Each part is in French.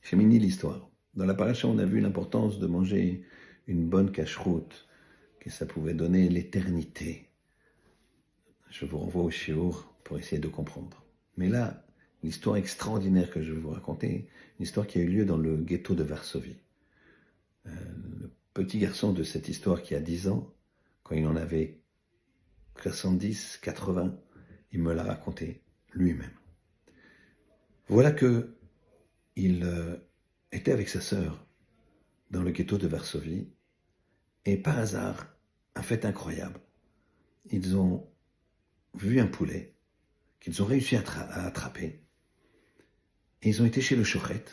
Fémini l'histoire. Dans la paracha, on a vu l'importance de manger une bonne cacheroute, que ça pouvait donner l'éternité. Je vous renvoie au shiur pour essayer de comprendre. Mais là, l'histoire extraordinaire que je vais vous raconter, une histoire qui a eu lieu dans le ghetto de Varsovie. Le petit garçon de cette histoire qui a 10 ans, quand il en avait 70, 80, il me l'a raconté lui-même. Voilà que il était avec sa sœur dans le ghetto de Varsovie, et par hasard, un fait incroyable, ils ont vu un poulet qu'ils ont réussi à attraper, et ils ont été chez le shochet,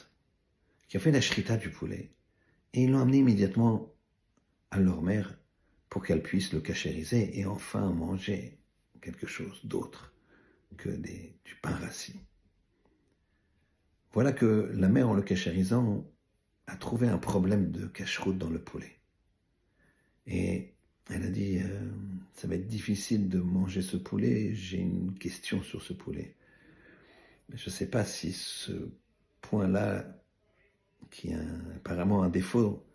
qui a fait la shrita du poulet, et ils l'ont amené immédiatement à leur mère pour qu'elle puisse le cachériser et enfin manger quelque chose d'autre que du pain rassis. Voilà que la mère, en le cachérisant, a trouvé un problème de cacheroute dans le poulet. Et elle a dit, ça va être difficile de manger ce poulet, j'ai une question sur ce poulet. Mais je ne sais pas si ce point-là, qui est apparemment un défaut,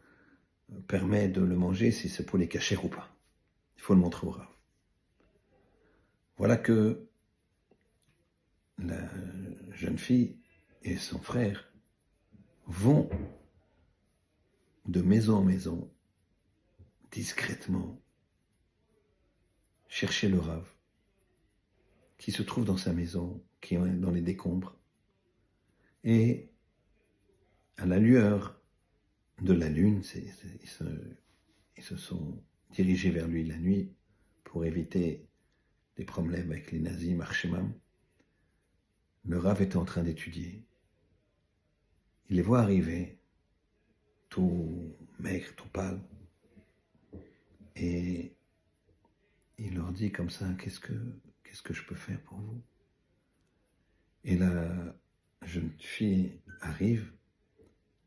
permet de le manger, si ce poulet est caché ou pas. Il faut le montrer au Rav. Voilà que la jeune fille et son frère vont de maison en maison, discrètement, chercher le Rav, qui se trouve dans sa maison, qui est dans les décombres. Et à la lueur de la lune, ils se sont dirigés vers lui la nuit pour éviter des problèmes avec les nazis, Marchemam. Le Rav était en train d'étudier. Il les voit arriver, tout maigre, tout pâle. Et il leur dit comme ça, qu'est-ce que je peux faire pour vous? Et la jeune fille arrive,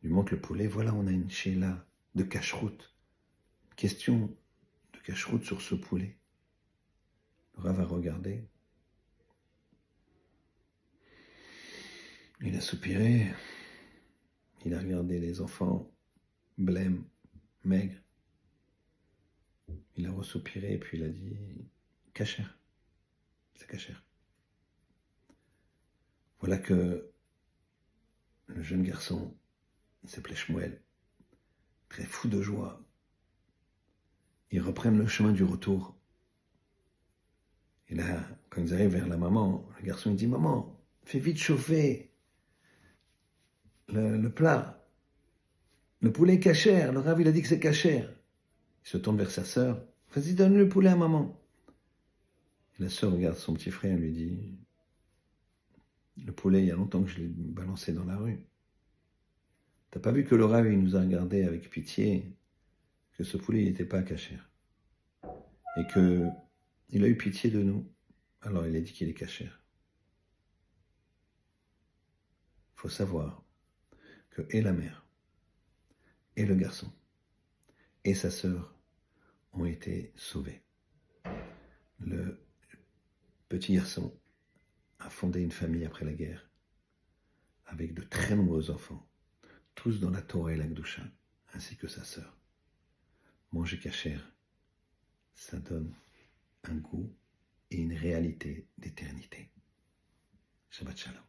lui montre le poulet, voilà, on a une sheila de cacheroute. Question de cacheroute sur ce poulet. Le Rav a regardé. Il a soupiré. Il a regardé les enfants, blêmes, maigres. Il a ressoupiré et puis il a dit, cachère. C'est cachère. Voilà que le jeune garçon, il s'appelait Shmuel, très fou de joie. Ils reprennent le chemin du retour. Et là, quand ils arrivent vers la maman, le garçon il dit, maman, fais vite chauffer le plat. Le poulet est cachère. Le Rav, il a dit que c'est cachère. Il se tourne vers sa sœur. Vas-y, donne le poulet à maman. Et la sœur regarde son petit frère et lui dit, le poulet, il y a longtemps que je l'ai balancé dans la rue. T'as pas vu que le Rav, il nous a regardé avec pitié, que ce poulet, il n'était pas cachère. Et que il a eu pitié de nous. Alors il a dit qu'il est cachère. Il faut savoir que et la mère, et le garçon, et sa sœur ont été sauvés. Le petit garçon a fondé une famille après la guerre, avec de très nombreux enfants, tous dans la Torah et la Gdusha, ainsi que sa sœur. Manger cachère, ça donne un goût et une réalité d'éternité. Shabbat Shalom.